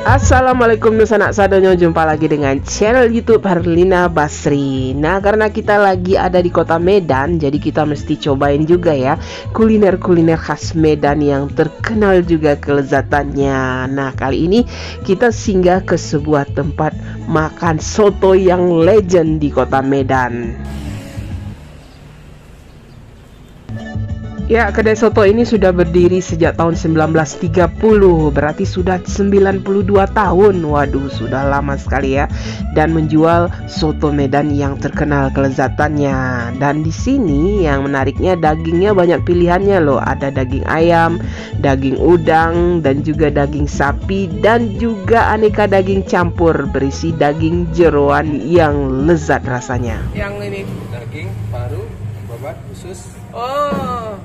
Assalamualaikum Nusanak Sadonyo, jumpa lagi dengan channel YouTube Herlina Basri. Nah, karena kita lagi ada di kota Medan, jadi kita mesti cobain juga ya kuliner-kuliner khas Medan yang terkenal juga kelezatannya. Nah, kali ini kita singgah ke sebuah tempat makan soto yang legend di kota Medan. Ya, kedai soto ini sudah berdiri sejak tahun 1930, berarti sudah 92 tahun. Waduh, sudah lama sekali ya. Dan menjual soto Medan yang terkenal kelezatannya. Dan di sini yang menariknya dagingnya banyak pilihannya loh. Ada daging ayam, daging udang, dan juga daging sapi, dan juga aneka daging campur berisi daging jeroan yang lezat rasanya. Yang ini daging, paru, babat, usus. Oh.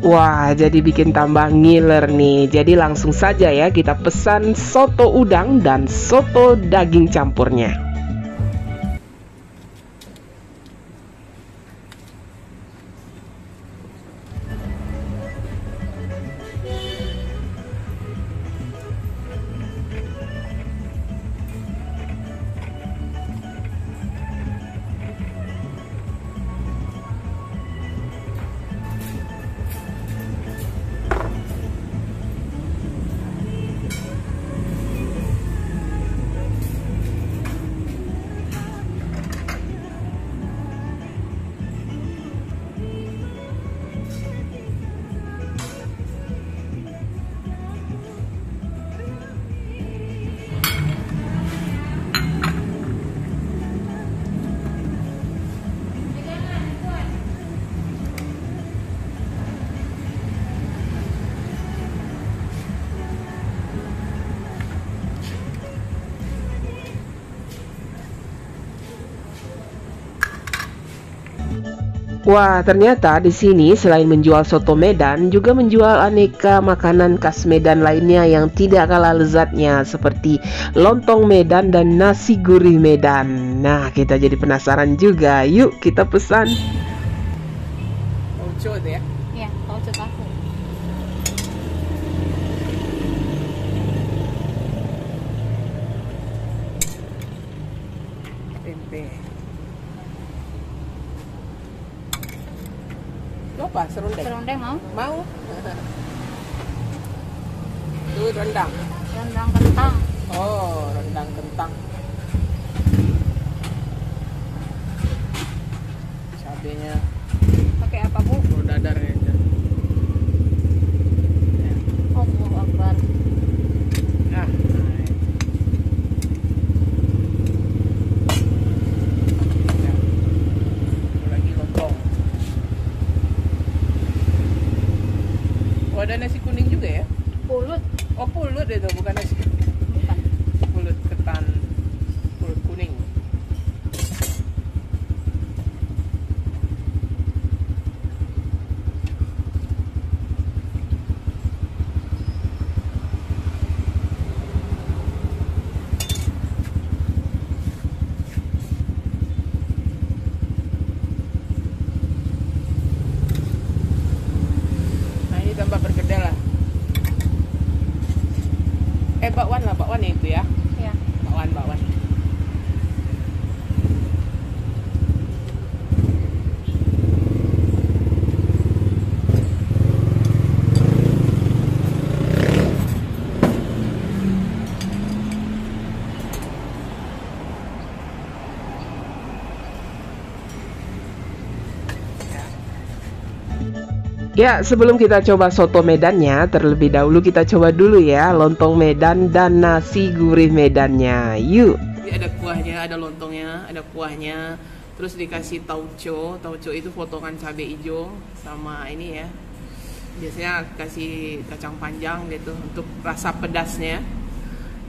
Wah, jadi bikin tambah ngiler nih. Jadi langsung saja ya kita pesan soto udang dan soto daging campurnya. Wah, ternyata di sini selain menjual soto Medan, juga menjual aneka makanan khas Medan lainnya yang tidak kalah lezatnya, seperti lontong Medan dan nasi gurih Medan. Nah, kita jadi penasaran juga. Yuk, kita pesan. Tauco itu ya? Iya, tauco tahu. Tempe. Lo apa? Serundeng? Serundeng mau? Mau? Itu rendang. Rendang kentang. Oh, rendang kentang. Cabenya Pakai apa, Bu? telur dadar ya. Allahu Akbar. Nah, lagi lontong. Oh, ada nasi kuning juga ya? Pulut. Oh, pulut itu bukan nasi. Bukan. Pulut ketan, pulut kuning. Nah, ini tambah bergedel lah. Bakwan lah, bakwan ya itu ya. Ya. Bakwan. Ya, sebelum kita coba soto Medannya, terlebih dahulu kita coba dulu ya lontong Medan dan nasi gurih Medannya. Yuk. Jadi ada kuahnya, ada lontongnya, ada kuahnya. Terus dikasih tauco. Tauco itu potongan cabai hijau sama ini ya. Biasanya kasih kacang panjang gitu untuk rasa pedasnya.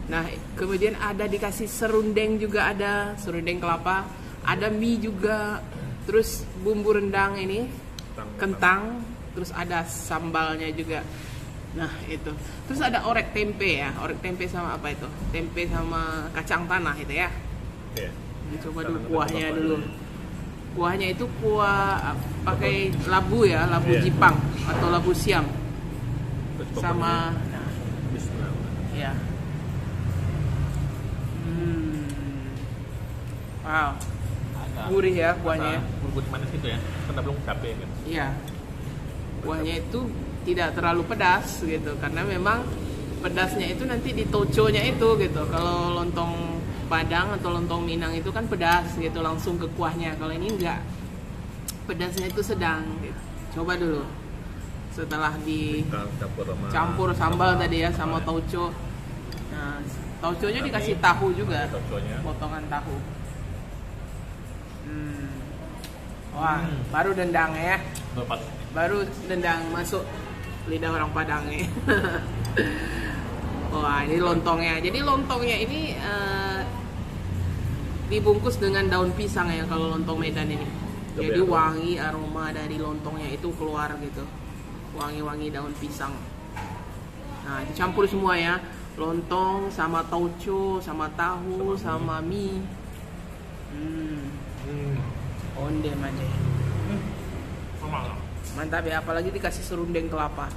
Nah, kemudian ada dikasih serundeng juga, ada serundeng kelapa, ada mie juga. Terus bumbu rendang ini, kentang. Terus ada sambalnya juga. Nah, itu. Terus ada orek tempe ya. Orek tempe sama apa itu? Tempe sama kacang tanah itu ya. Iya. Coba dulu kuahnya dulu. Kuahnya itu kuah pakai labu ya, labu Iya. Jipang atau labu siam. Terus Sama pokoknya Bismillah. ya. Wow, Agak gurih ya kuahnya. gurih manis gitu ya, karena belum cabai kan. Iya. Kuahnya itu tidak terlalu pedas gitu, karena memang pedasnya itu nanti di toconya itu gitu. Kalau lontong Padang atau lontong Minang itu kan pedas gitu, langsung ke kuahnya. Kalau ini enggak, pedasnya itu sedang gitu. Coba dulu setelah campur sambal tadi ya sama tauco. Nah, tauconya dikasih tahu juga, Tauconya. potongan tahu. Wah, baru dendang ya. Lepas. Baru dendang masuk lidah orang Padang nih. Wah, ini lontongnya. Jadi lontongnya ini dibungkus dengan daun pisang ya kalau lontong Medan ini. Jadi wangi aroma dari lontongnya itu keluar gitu. Wangi-wangi daun pisang. Nah, dicampur semua ya. Lontong sama tauco, sama tahu, sama mie. Onde mande. Mantap ya, apalagi dikasih serundeng kelapa.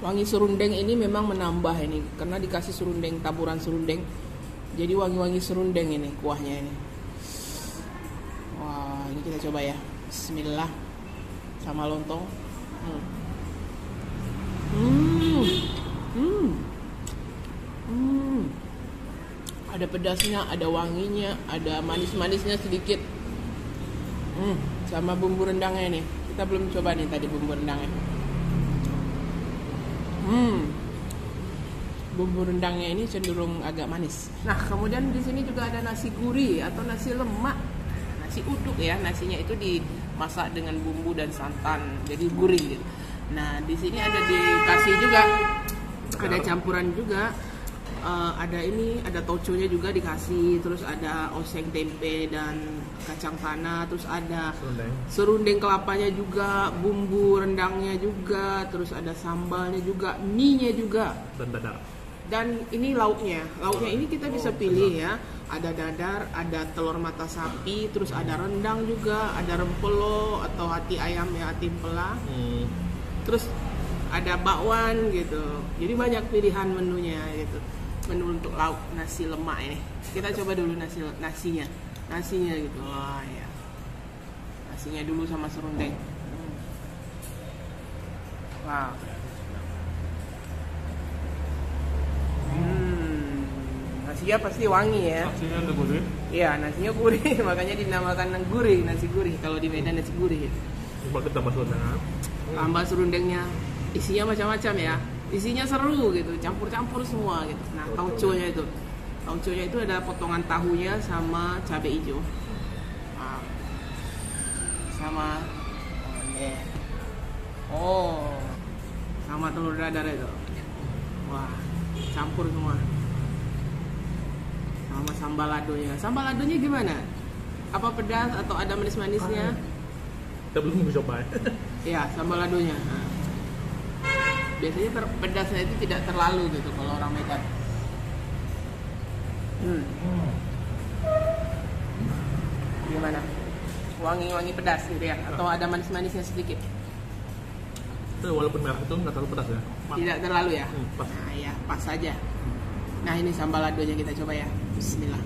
Wangi serundeng ini memang menambah ini karena dikasih serundeng, taburan serundeng. Jadi wangi-wangi serundeng ini kuahnya ini. Wah, ini kita coba ya. Bismillah. Sama lontong. Ada pedasnya, ada wanginya, ada manis-manisnya sedikit. Sama bumbu rendangnya nih. Kita belum coba nih tadi bumbu rendangnya. Bumbu rendangnya ini cenderung agak manis. Nah, kemudian di sini juga ada nasi gurih atau nasi lemak. Nasi uduk ya, nasinya itu dimasak dengan bumbu dan santan, jadi gurih gitu. Nah, di sini ada dikasih juga, ada campuran juga. Ada tauconya juga dikasih, terus ada oseng tempe dan kacang tanah, terus ada serundeng kelapanya juga, bumbu rendangnya juga, terus ada sambalnya juga, mie-nya juga, Dan dadar. dan ini lauknya ini kita bisa pilih ya, ada dadar, ada telur mata sapi, terus ada rendang juga, ada rempelo atau hati ayam ya, hati pela, terus ada bakwan gitu. Jadi banyak pilihan menunya gitu. Menu untuk lauk nasi lemak ini. Kita coba dulu nasinya gitu. Wah ya. Nasinya dulu sama serundeng. Wow. Nasinya pasti wangi ya. Nasinya udah gurih. Iya, nasinya gurih, makanya dinamakan gurih, nasi gurih. Kalau di Medan nasi gurih. Coba kita tambah serundeng. Tambah serundengnya, isinya macam-macam ya. Isinya seru gitu, campur-campur semua gitu. Nah, tauconya itu ada potongan tahunya sama cabai hijau. Nah, sama sama telur dadar itu. Wah, campur semua. Sama sambal ladonya. Sambal ladonya gimana? Apa pedas atau ada manis-manisnya? Kita belum coba ya. Iya, sambal ladonya. Nah. Biasanya pedasnya itu tidak terlalu gitu kalau orang Medan. Gimana? Wangi-wangi pedas gitu ya? Atau ada manis-manisnya sedikit? Walaupun merah itu nggak terlalu pedas ya. Tidak terlalu ya? Pas. Nah ya, pas saja. Nah ini sambal ladonya kita coba ya. Bismillah.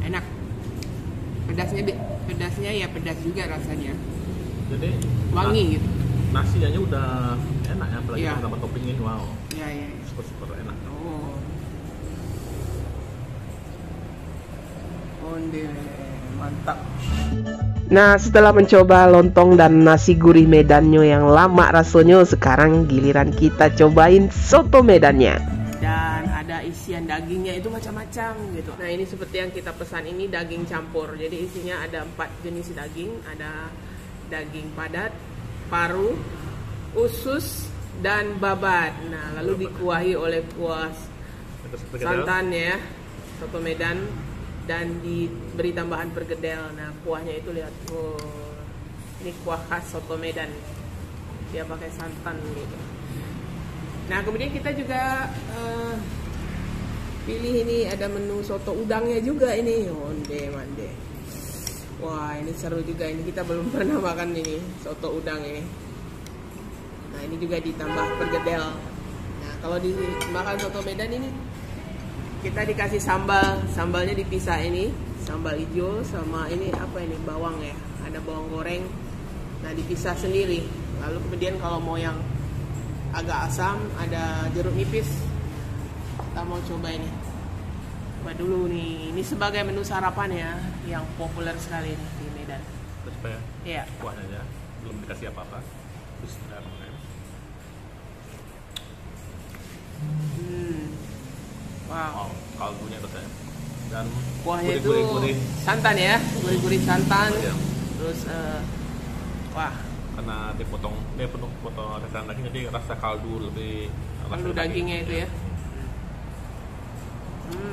Enak. Pedasnya ya pedas juga rasanya. Jadi Wangi gitu. nasinya udah enak ya, apalagi Iya. tambah toppingin, wow, Ya. super enak. Oh. Onde, mantap. Nah, setelah mencoba lontong dan nasi gurih Medannya yang lama rasanya, sekarang giliran kita cobain soto Medannya. Dan ada isian dagingnya itu macam-macam gitu. Nah ini seperti yang kita pesan ini daging campur. Jadi isinya ada 4 jenis daging. Ada daging padat, paru, usus, dan babat. Nah lalu dikuahi oleh kuah santan ya, soto Medan, dan diberi tambahan pergedel. Nah kuahnya itu lihat, ini kuah khas soto Medan. Dia pakai santan gitu. Nah kemudian kita juga pilih ini, ada menu soto udangnya juga ini, onde mande. Wah ini seru juga, ini kita belum pernah makan ini soto udang ini. Nah ini juga ditambah pergedel. Nah kalau di makan soto Medan ini kita dikasih sambal, sambalnya dipisah ini, sambal hijau sama ini apa ini, bawang ya, ada bawang goreng. Nah dipisah sendiri. Lalu kemudian kalau mau yang agak asam ada jeruk nipis. Kita mau coba ini. Coba dulu nih. Ini sebagai menu sarapan ya, yang populer sekali nih di Medan. Terus apa ya? Iya. Kuahnya aja, belum dikasih apa-apa. Terus Wow. kaldunya terus ya. Dan Kuahnya itu gurih-gurih. santan ya, gurih-gurih santan. Iya. Terus wah, Karena dia penuh potong rasa daging, jadi rasa kaldu lebih. kaldu rasa dagingnya itu ya.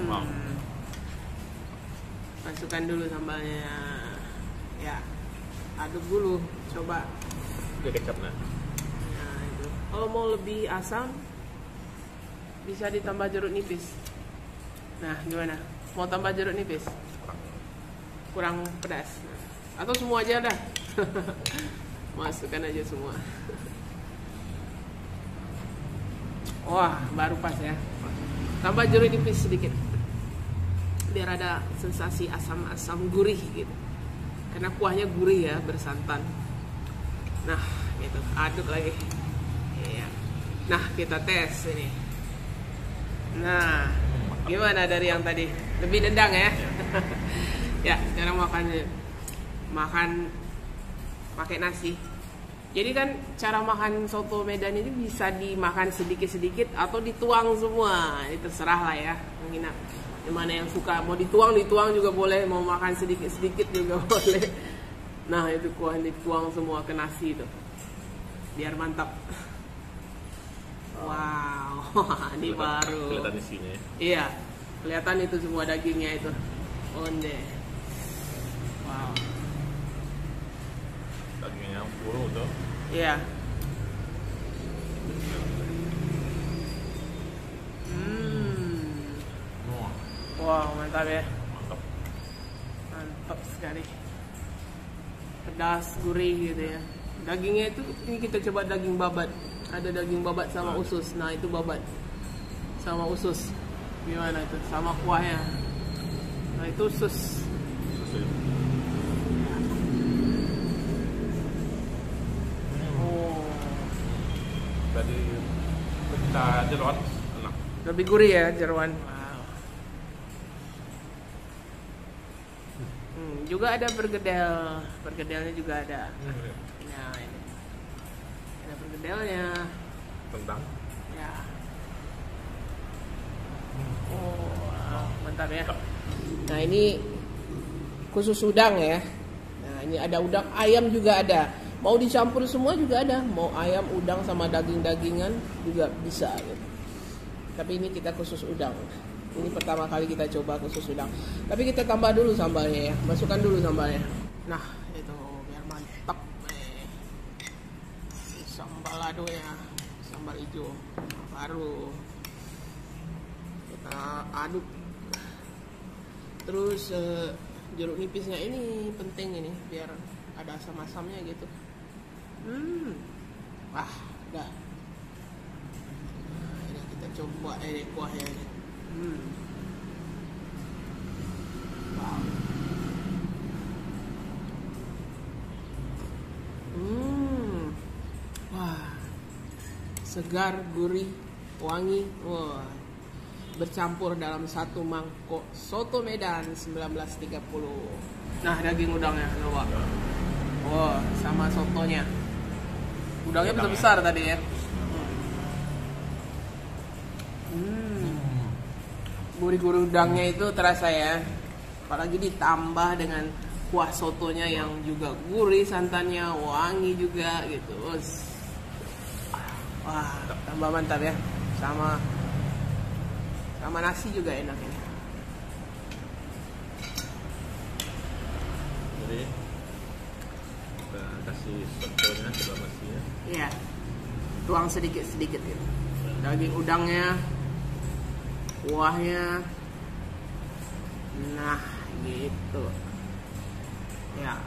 Wow. Masukkan dulu sambalnya. Ya. Aduk dulu, coba. Dia kecapnya. Nah, itu. Kalau mau lebih asam bisa ditambah jeruk nipis. Nah, gimana? Mau tambah jeruk nipis? Kurang pedas. Atau semua aja dah. Masukkan aja semua. Wah, baru pas ya. Tambah jeruk nipis sedikit. Biar ada sensasi asam-asam gurih gitu. Karena kuahnya gurih ya, bersantan. Nah, gitu. Aduk lagi. Iya. Nah, kita tes ini. Nah, gimana dari yang tadi? Lebih nendang ya? Ya, sekarang makan pakai nasi. Jadi kan cara makan soto Medan ini bisa dimakan sedikit-sedikit atau dituang semua. Ini terserah lah ya. Mungkin mana yang suka, mau dituang juga boleh, mau makan sedikit-sedikit juga boleh. Nah, itu kuah dituang semua ke nasi itu. Biar mantap. Wow, ini baru. Kelihatan isinya ya. Iya, kelihatan itu semua dagingnya itu. Onde. Wow. Dagingnya buru tuh. Iya. Wah, Wow, mantap ya. mantap. Mantap sekali. Pedas, gurih gitu ya. Dagingnya itu, ini kita coba daging babat. Ada daging babat sama usus. Nah, itu babat sama usus. Gimana itu? Sama kuahnya. Nah, itu usus. Oh, Tadi kita jeroan enak. lebih gurih ya jeroan. Wow. Juga ada bergedel. Bergedelnya juga ada. Nah, ini. Ada bergedelnya. Tentang. Ya. Oh, wow, mantap ya. Nah, ini khusus udang ya. Nah, ini ada udang, ayam juga ada. Mau dicampur semua juga ada. Mau ayam, udang sama daging-dagingan juga bisa gitu. Tapi ini kita khusus udang. Ini pertama kali kita coba khusus udang. Tapi kita tambah dulu sambalnya ya. Masukkan dulu sambalnya. Nah, itu biar mantap. Sambal lado ya. Sambal hijau. Baru kita aduk. Terus jeruk nipisnya ini penting ini biar ada asam-asamnya gitu. Wah, udah. Nah, ini kita coba kuahnya ini. Wow. Wah. Segar, gurih, wangi. Wah. Bercampur dalam satu mangkok soto Medan 1930. Nah, daging udangnya coba. Wah, sama sotonya. Udangnya besar tadi ya. Gurih-gurih udangnya itu terasa ya. Apalagi ditambah dengan kuah sotonya yang juga gurih, santannya wangi juga gitu. Wah, tambah mantap ya. Sama nasi juga enak ini. Jadi kita kasih sotonya ke dalam nasinya. Iya. Tuang sedikit-sedikit gitu. Daging udangnya, kuahnya. Nah, gitu. Ya,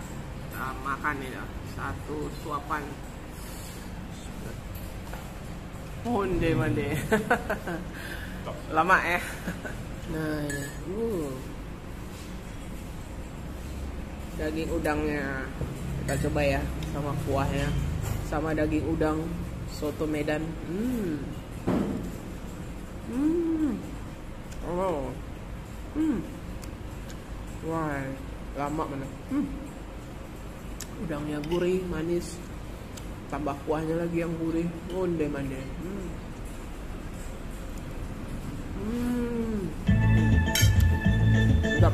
kita makan ini satu suapan. Onde mande. Lama ya. Nah ini. Daging udangnya kita coba ya, sama kuahnya, sama daging udang soto Medan. Wah, lama mana. Udangnya gurih, manis, tambah kuahnya lagi yang gurih, onde mande. Sedap.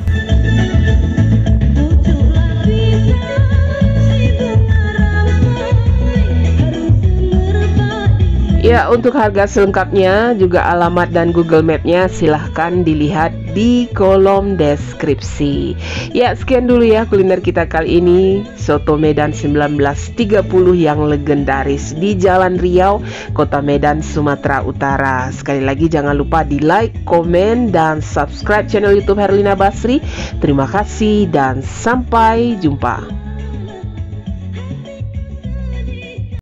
Ya, untuk harga selengkapnya juga alamat dan Google Map-nya silahkan dilihat di kolom deskripsi. Ya, sekian dulu ya kuliner kita kali ini, Soto Medan 1930 yang legendaris di Jalan Riau, Kota Medan, Sumatera Utara. Sekali lagi jangan lupa di like, komen, dan subscribe channel YouTube Herlina Basri. Terima kasih dan sampai jumpa.